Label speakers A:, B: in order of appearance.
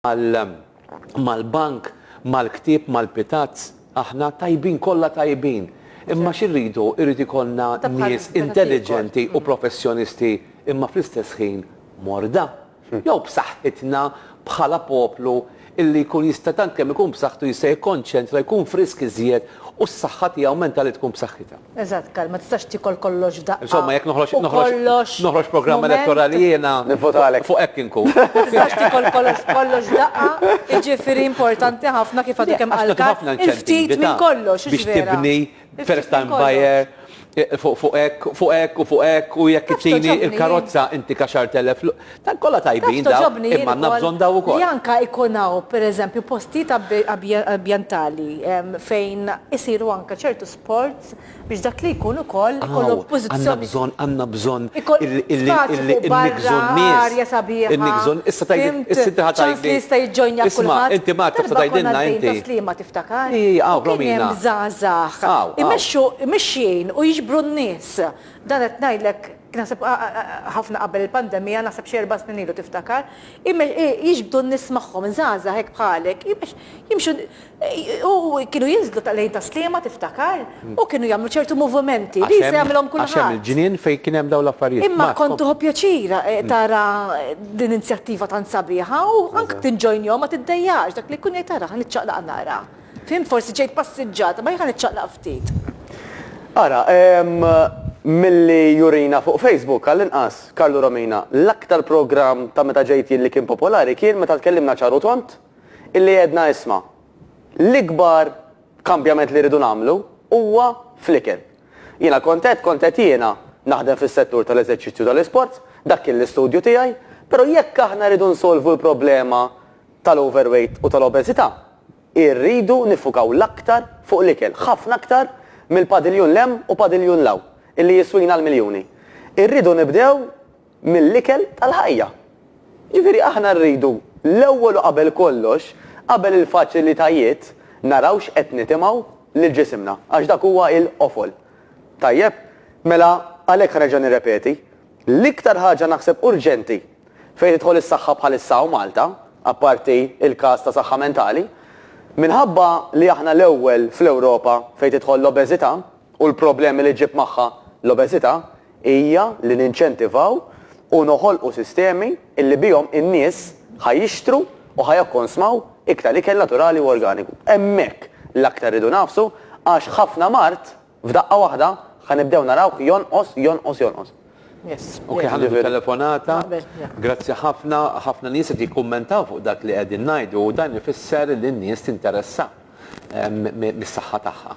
A: mal-bank, mal-ktieb, mal-pitazz, aħna tajbin, kollha tajbin. Imma xirridu, irrid ikollna nies intelligenti u professjonisti imma fl-istess ħin morda. Jew b'saħħitna bħala poplu illi jkun jista' tant kemm ikun b'saħħtu jista' jikkonċentra, jkun frisk iżjed u s-saħħa tiegħu mentali tkun b'saħħitha.
B: Eżatt, Karl, ma tistax tikol kollox daqqa.
A: Insomma, jekk noħroġ programm elettorali jiena fuq hekk inkun.
B: Ma tistax tikol kollox daqqa, jiġifieri importanti ħafna kif għadu kemm qalka. Il-ftit minn kollox,
A: biex tibni first time buyer fuq hekk u jekk tini il-karozza inti ka 10,000. Dan kollha tajbin daw, imma għandna bżonn daw ukoll.
B: Li anke jkunaw pereżempju postijiet ambjentali fejn isiru anke ċertu sports biex dak li jkun ukoll ikollu pożizzjoni.
A: Għandna bżonn il-nikżu n-nies. Il-nikżu issa tajbin.
B: Jista' jiġġojja kulħadd.
A: Inti ma tista' tgħidilna inti.
B: Taslima tiftakar.
A: Romina.
B: Żgħażagħ. Imexxin u jiġbru n-nies. Dan qed ngħidlek naħseb ħafna qabel il-pandemija naħseb xi 4 snin ilu tiftakar, jiġbdu n-nies magħhom żgħażagħ hekk bħalek, jimxu u kienu jinżlu lejn taslima tiftakar u kienu jagħmlu ċertu movimenti li se jagħmilhom kulħadd.
A: Għax hemm il-ġinien fejn kien hemm dawn l-affarijiet.
B: Imma kontu pjaċira tara din inizjattiva tant sabiħa u anke tinġojnihom ma tiddejjax dak li jkun jgħid tara ħaniċċaqlaq nara. Fim forsi ġejt passiġġata ma jħan iċċaqlaq ftit.
C: Ara, milli jurina fuq Facebook għall-inqas, Karlu Romina, l-aktar program ta' meta ġejt li kien popolari kien meta tkellimna ċaru tont, illi jedna isma. L-ikbar kambjament li rridu nagħmlu huwa flicker. Jiena kontet jiena naħdem fis-settur tal-eżerċizzju tal-isports, dak kien l-istudju tiegħi, però jekk aħna rridu nsolvu l-problema tal-overweight u tal-obeżità, irridu nifukaw l-aktar fuq l-ikel, ħafna aktar mill-padiljon lem u padiljon law, illi jiswina l-miljoni. Irridu nibdew mill-ikel tal-ħajja. Ġifieri aħna rridu l-ewwel qabel kollox, qabel il-faċilitajiet, narawx qed nitimgħu lil ġisimna, għax dak huwa l-qofol. Tajjeb, mela għalhekk ħanerġa' nirrepeti, l-iktar ħaġa naħseb urġenti fejn tidħol is-saħħa bħalissa u Malta, apparti il-każ ta' saħħa mentali, minħabba li aħna l-ewwel fl-Ewropa fejn tidħol l-obeżità u l-problemi li ġib magħha l-obeżità hija li ninċentivaw u noħolqu sistemi illi bihom in-nies ħajjixtru u ħajakkonsmaw iktar ikel naturali u organiku. Hemmhekk l-aktar ridu nafsu għax ħafna mart f'daqqa waħda ħanibdew narawh jonqos.
A: Ok, ħandu telefonata. Grazzi ħafna nies qed jikkummentaw fuq dak li qegħdin ngħidu u dan ifisser li n-nies tinteressa mis-saħħa tagħha.